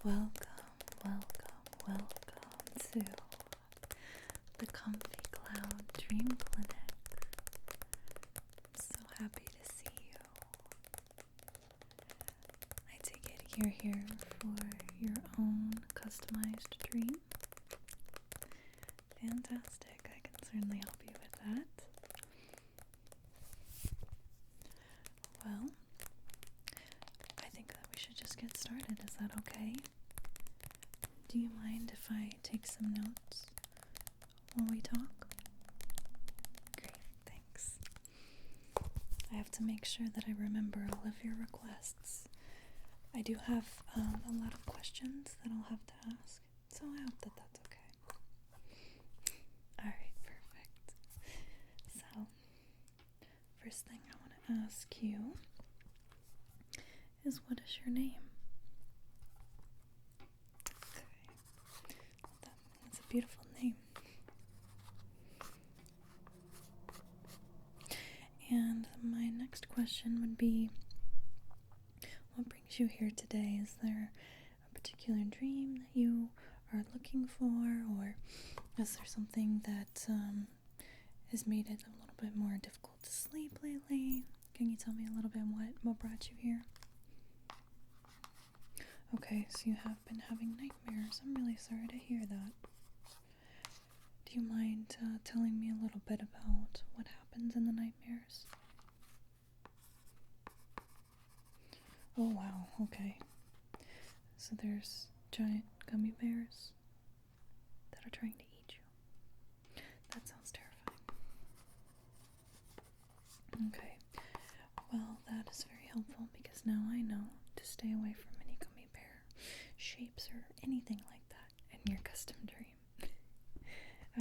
Welcome, welcome, welcome to the Comfy Cloud Dream Clinic. I'm so happy to see you. I take it you're here for your own customized dream. Fantastic, I can certainly help you with that. Well, I think that we should just get started. Is that okay? Do you mind if I take some notes while we talk? Great, thanks. I have to make sure that I remember all of your requests. I do have a lot of questions that I'll have to ask, so I hope that that's okay. Alright, perfect. So, first thing I want to ask you is, what is your name? Okay. That's a beautiful name. And my next question would be, what brings you here today? Is there a particular dream that you are looking for, or is there something that has made it a little bit more difficult to sleep lately? Can you tell me a little bit what brought you here? Okay, so you have been having nightmares. I'm really sorry to hear that. Do you mind telling me a little bit about what happens in the nightmares? Oh wow, okay. So there's giant gummy bears that are trying to eat you. That sounds terrifying. Okay, well, that is very helpful because now I know to stay away from any gummy bear shapes or anything like that in your custom dream.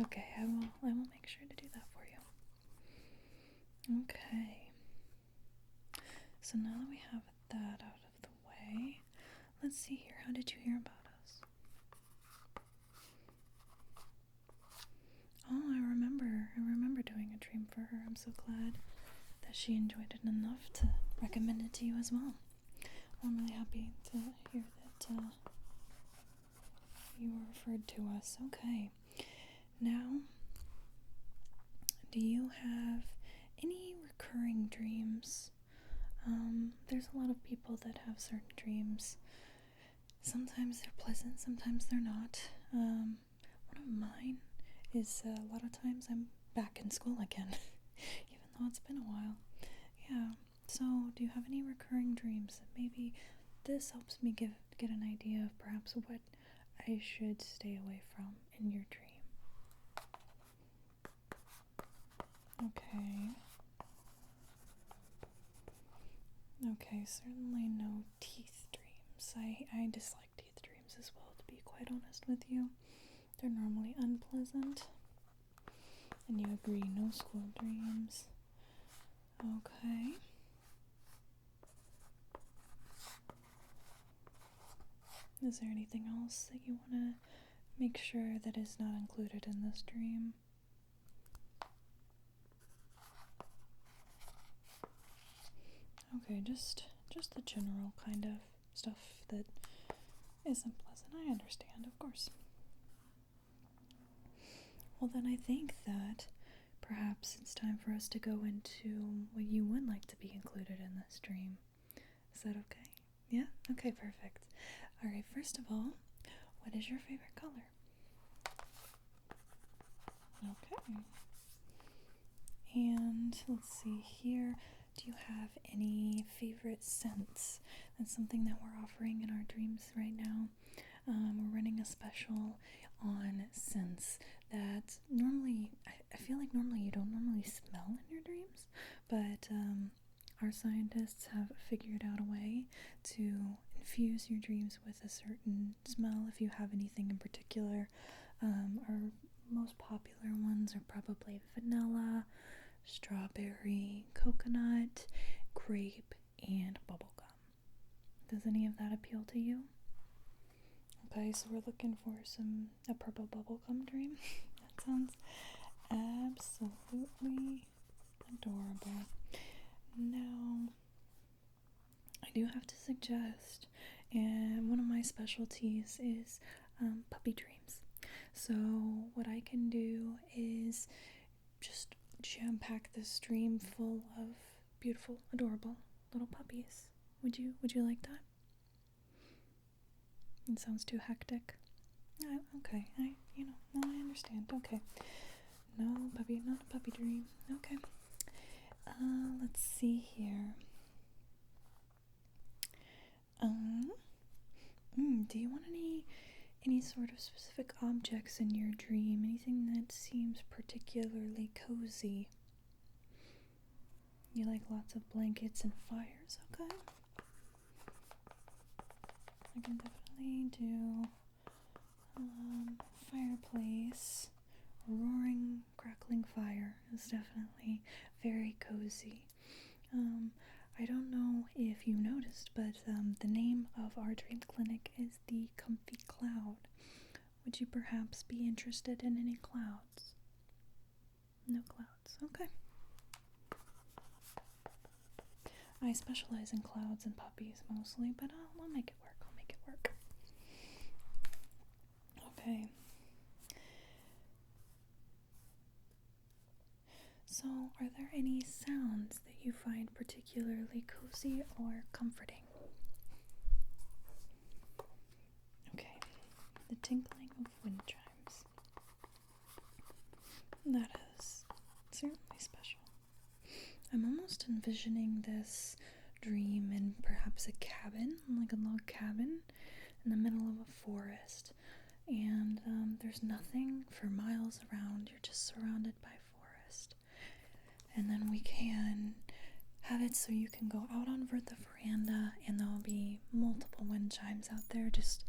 Okay, I will make sure to do that for you. Okay. So now that we have that out of the way, let's see here. How did you hear about us? Oh, I remember doing a dream for her. I'm so glad that she enjoyed it enough to recommend it to you as well. I'm really happy to hear that you were referred to us. Okay. Now, do you have any recurring dreams? There's a lot of people that have certain dreams. Sometimes they're pleasant, sometimes they're not. One of mine is a lot of times I'm back in school again, even though it's been a while. Yeah, so do you have any recurring dreams? Maybe this helps me get an idea of perhaps what I should stay away from in your dream. Okay. Okay, certainly no teeth dreams. I dislike teeth dreams as well, to be quite honest with you. They're normally unpleasant. And you agree, no school dreams. Okay. Is there anything else that you want to make sure that is not included in this dream? Okay, just the general kind of stuff that isn't pleasant. I understand, of course. Well, then I think that perhaps it's time for us to go into what you would like to be included in this dream. Is that okay? Yeah? Okay, perfect. Alright, first of all, what is your favorite color? Okay. And let's see here. Do you have any favorite scents? That's something that we're offering in our dreams right now. We're running a special on scents that normally, I feel like normally you don't normally smell in your dreams, but our scientists have figured out a way to infuse your dreams with a certain smell if you have anything in particular. Our most popular ones are probably vanilla, strawberry, coconut, grape, and bubblegum. Does any of that appeal to you? Okay, so we're looking for a purple bubblegum dream. That sounds absolutely adorable. Now, I do have to suggest, and one of my specialties is puppy dreams. So what I can do is just jam-pack this dream full of beautiful, adorable little puppies. Would you like that? It sounds too hectic. Okay, no, I understand. Okay, no puppy, not a puppy dream. Okay. Let's see here. Do you want any sort of specific objects in your dream? Anything that seems particularly cozy? You like lots of blankets and fires, okay? I can definitely do fireplace. Roaring, crackling fire is definitely very cozy. I don't know if you noticed, but the name of our dream clinic is the Comfy Cloud. Would you perhaps be interested in any clouds? No clouds. Okay. I specialize in clouds and puppies mostly, but I'll make it work. I'll make it work. Okay. So, are there any sounds that you find particularly cozy or comforting? Okay, the tinkling of wind chimes. That is certainly special. I'm almost envisioning this dream in perhaps a cabin, like a log cabin, in the middle of a forest. And there's nothing for miles around. You're just surrounded by forest. And then we can have it so you can go out on the veranda and there'll be multiple wind chimes out there just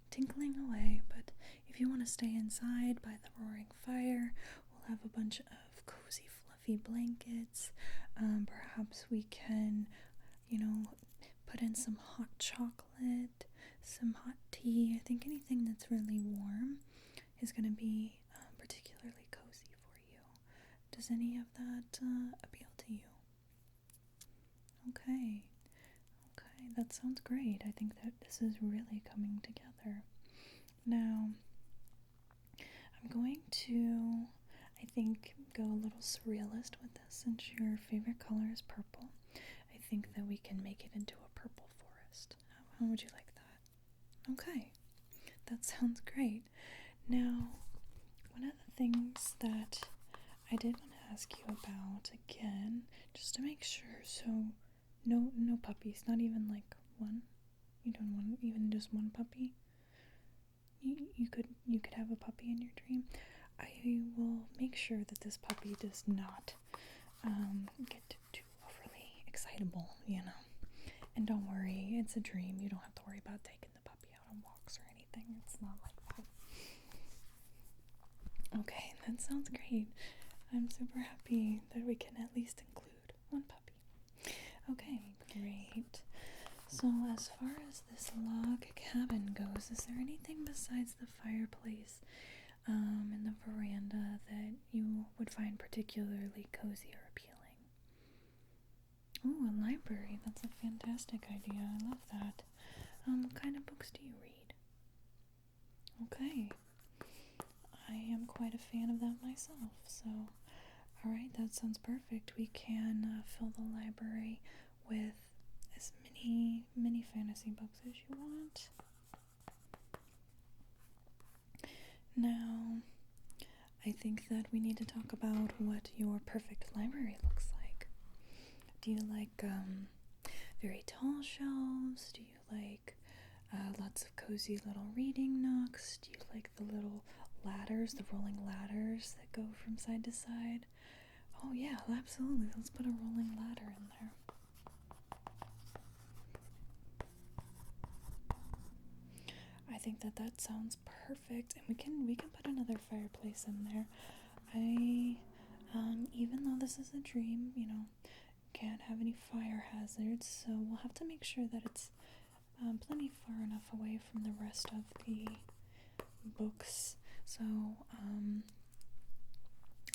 tinkling away. But if you want to stay inside by the roaring fire, we'll have a bunch of cozy, fluffy blankets. Perhaps we can, put in some hot chocolate, some hot tea. I think anything that's really warm is going to be particularly cozy for you. Does any of that appeal to you? Okay, that sounds great. I think that this is really coming together. Now, I'm going to, I think, go a little surrealist with this since your favorite color is purple. I think that we can make it into a purple forest. How would you like that? Okay, that sounds great. Now, one of the things that I did want to ask you about again, just to make sure, so no puppies, not even like one? You don't want even just one puppy? You could have a puppy in your dream. I will make sure that this puppy does not get too overly excitable, And don't worry, it's a dream. You don't have to worry about taking the puppy out on walks or anything. It's not like that. Okay, that sounds great. I'm super happy that we can at least include one puppy. Okay, great. So as far as this log cabin goes, is there anything besides the fireplace in the veranda that you would find particularly cozy or appealing? Oh, a library. That's a fantastic idea. I love that. What kind of books do you read? Okay. I am quite a fan of that myself, so alright, that sounds perfect. We can fill the library with as many fantasy books as you want. Now, I think that we need to talk about what your perfect library looks like. Do you like very tall shelves? Do you like lots of cozy little reading nooks? Do you like the little ladders, the rolling ladders that go from side to side? Oh yeah, absolutely. Let's put a rolling ladder in there. I think that sounds perfect, and we can put another fireplace in there. Even though this is a dream, can't have any fire hazards, so we'll have to make sure that it's plenty far enough away from the rest of the books. So,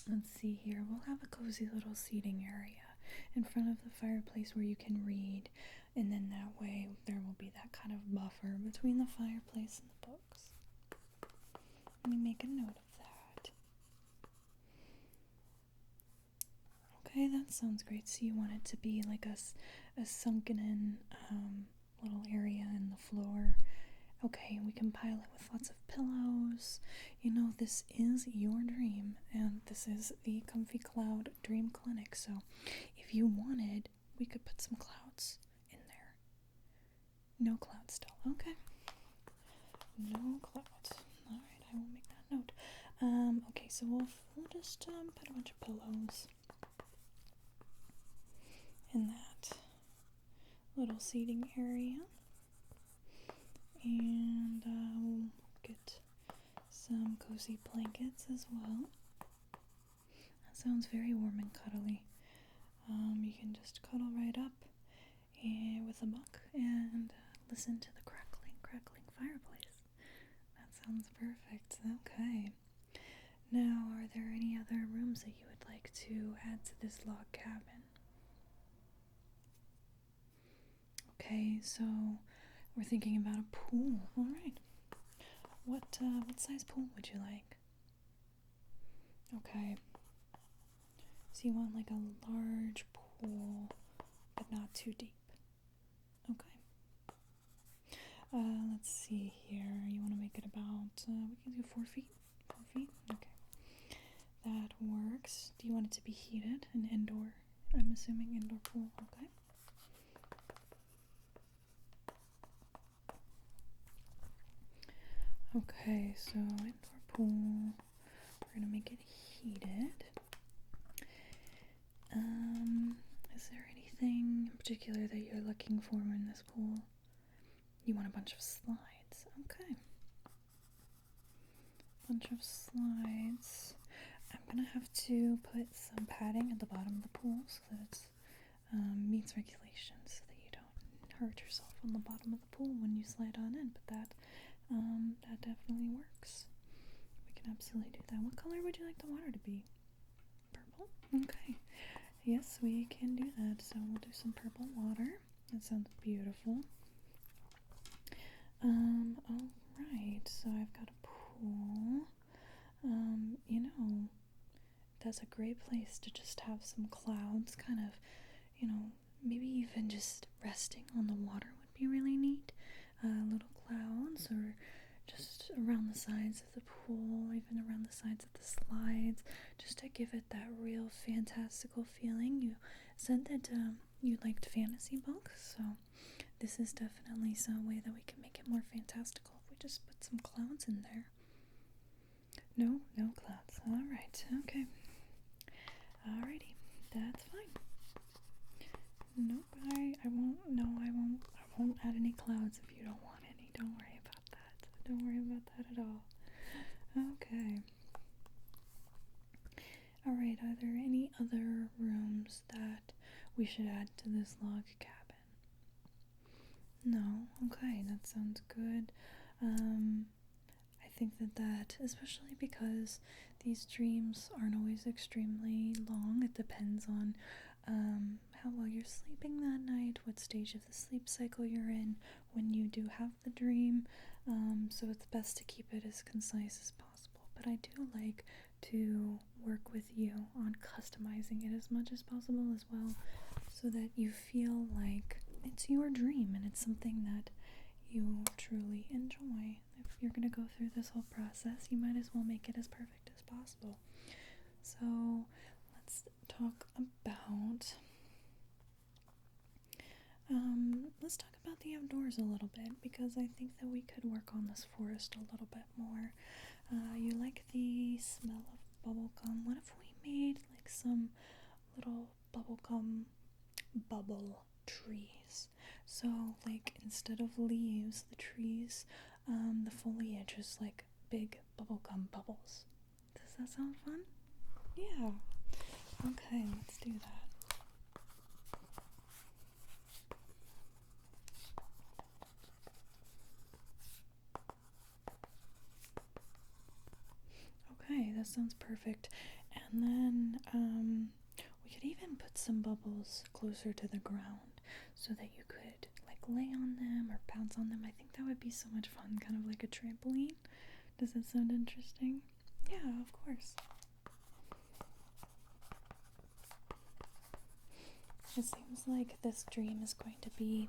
let's see here. We'll have a cozy little seating area in front of the fireplace where you can read. And then that way there will be that kind of buffer between the fireplace and the books. Let me make a note of that. Okay, that sounds great. So you want it to be like a sunken in little area in the floor. Okay, we can pile it with lots of pillows. You know, this is your dream, and this is the Comfy Cloud Dream Clinic. So if you wanted, we could put some clouds in there. No clouds still. Okay. No clouds. Alright, I will make that note. Okay, so we'll just put a bunch of pillows in that little seating area. And we'll get some cozy blankets as well. That sounds very warm and cuddly. You can just cuddle right up with a book and listen to the crackling fireplace. That sounds perfect. Okay. Now, are there any other rooms that you would like to add to this log cabin? Okay, so we're thinking about a pool. All right. What size pool would you like? Okay. So you want like a large pool, but not too deep. Okay. Let's see here. You want to make it about, we can do 4 feet? 4 feet? Okay. That works. Do you want it to be heated? An indoor, I'm assuming indoor pool. Okay. Okay, so indoor pool. We're gonna make it heated. Is there anything in particular that you're looking for in this pool? You want a bunch of slides. Okay. Bunch of slides. I'm gonna have to put some padding at the bottom of the pool so that it meets regulations, so that you don't hurt yourself on the bottom of the pool when you slide on in. But that definitely works. We can absolutely do that. What color would you like the water to be? Purple? Okay. Yes, we can do that. So we'll do some purple water. That sounds beautiful. Alright, so I've got a pool. You know, that's a great place to just have some clouds, kind of, you know, maybe even just resting on the water would be really neat. Little clouds, or just around the sides of the pool, even around the sides of the slides, just to give it that real fantastical feeling. You said that you liked fantasy books, so this is definitely some way that we can make it more fantastical if we just put some clouds in there. No clouds. Alright, okay. Alrighty, that's fine. Nope, I won't add any clouds if you don't want any. Don't worry about that. Don't worry about that at all. Okay. Alright, are there any other rooms that we should add to this log cabin? No? Okay, that sounds good. I think that, especially because these dreams aren't always extremely long, it depends on how well you're sleeping that night, what stage of the sleep cycle you're in when you do have the dream, so it's best to keep it as concise as possible. But I do like to work with you on customizing it as much as possible as well, so that you feel like it's your dream and it's something that you truly enjoy. If you're going to go through this whole process, you might as well make it as perfect as possible. So let's talk about the outdoors a little bit, because I think that we could work on this forest a little bit more. You like the smell of bubblegum? What if we made like some little bubblegum bubble trees? So like instead of leaves, the trees, the foliage is like big bubblegum bubbles. Does that sound fun? Yeah. Okay, let's do that. Okay, that sounds perfect. And then we could even put some bubbles closer to the ground so that you could lay on them or bounce on them. I think that would be so much fun, kind of like a trampoline. Does that sound interesting? Yeah, of course. It seems like this dream is going to be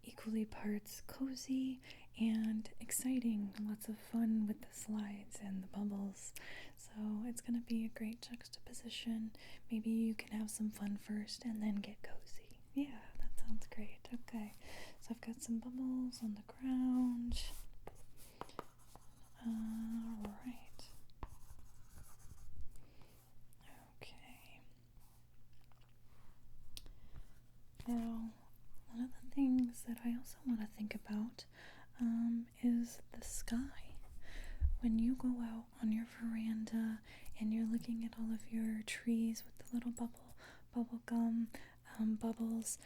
equally parts cozy and exciting. Lots of fun with the slides and the bubbles. So it's going to be a great juxtaposition. Maybe you can have some fun first and then get cozy. Yeah, that sounds great. Okay, so I've got some bubbles on the ground. Alright. Okay. Now, one of the things that I also want to think about is the sky. When you go out on your veranda and you're looking at all of your trees with the little bubble gum bubbles,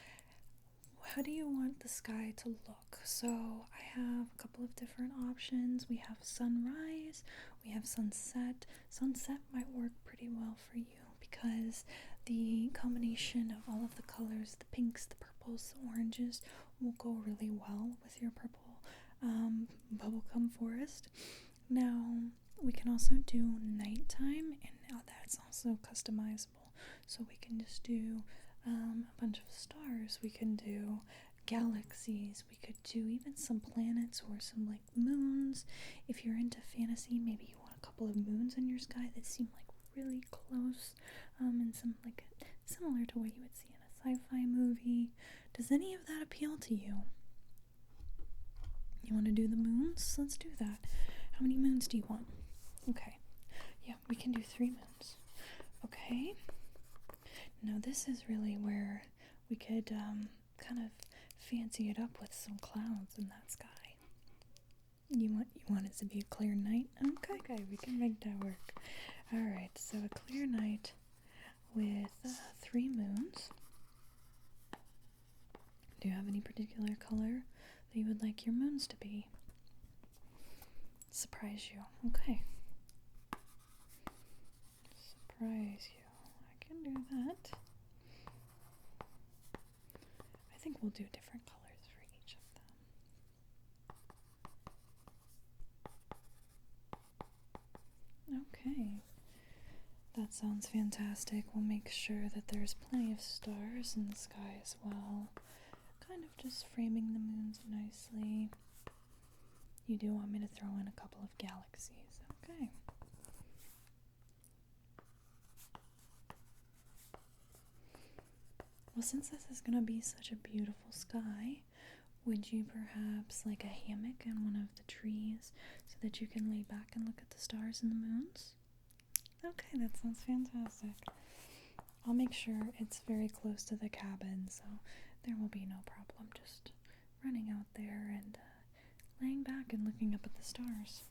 how do you want the sky to look? So I have a couple of different options. We have sunrise, we have sunset. Sunset might work pretty well for you because the combination of all of the colors, the pinks, the purples, the oranges, will go really well with your purple bubblegum forest. Now, we can also do nighttime, and now that's also customizable. So we can just do a bunch of stars, we can do galaxies, we could do even some planets or some like moons. If you're into fantasy, maybe you want a couple of moons in your sky that seem like really close, and some like similar to what you would see in a sci-fi movie. Does any of that appeal to you? You want to do the moons? Let's do that. How many moons do you want? Okay. Yeah, we can do 3 moons. Okay. Now this is really where we could kind of fancy it up with some clouds in that sky. You want it to be a clear night? Okay, we can make that work. Alright, so a clear night with 3 moons. Do you have any particular color that you would like your moons to be? Surprise you. Okay. Surprise you. I can do that. I think we'll do different colors for each of them. Okay. That sounds fantastic. We'll make sure that there's plenty of stars in the sky as well. Kind of just framing the moons nicely. You do want me to throw in a couple of galaxies. Okay. Well, since this is going to be such a beautiful sky, would you perhaps like a hammock in one of the trees so that you can lay back and look at the stars and the moons? Okay, that sounds fantastic. I'll make sure it's very close to the cabin, so there will be no problem just running out there and laying back and looking up at the stars.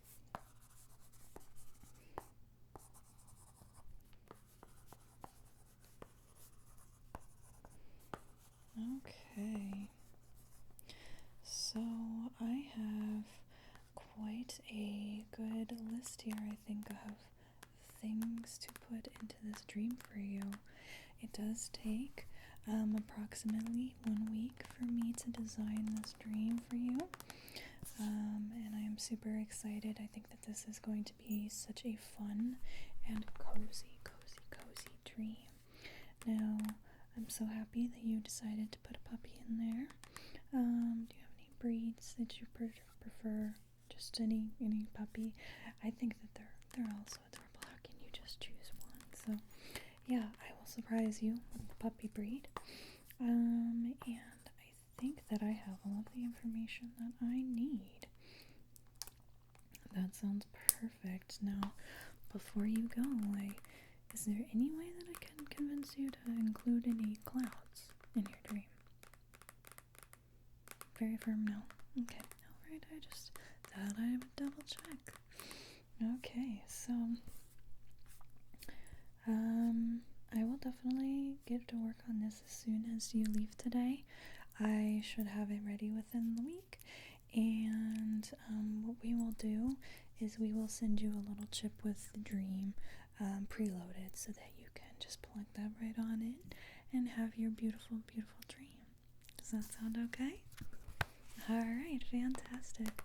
Okay, so I have quite a good list here, I think, of things to put into this dream for you. It does take approximately 1 week for me to design this dream for you, and I am super excited. I think that this is going to be such a fun and cozy dream. Now, I'm so happy that you decided to put a puppy in there. Do you have any breeds that you prefer? Just any puppy? I think that they're all so adorable. How can you just choose one? So yeah, I will surprise you with the puppy breed. And I think that I have all of the information that I need. That sounds perfect. Now, before you go, is there any way that I can convince you to include any clouds in your dream? Very firm no. Okay, alright, I just thought I would double check. Okay, so I will definitely get to work on this as soon as you leave today. I should have it ready within the week, and what we will do is we will send you a little chip with the dream preloaded so that you can just plug that right on in and have your beautiful dream. Does that sound okay? Alright, fantastic.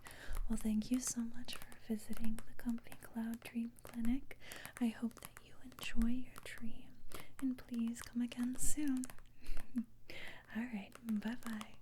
Well, thank you so much for visiting the Comfy Cloud Dream Clinic. I hope that you enjoy your dream, and please come again soon. Alright, bye-bye.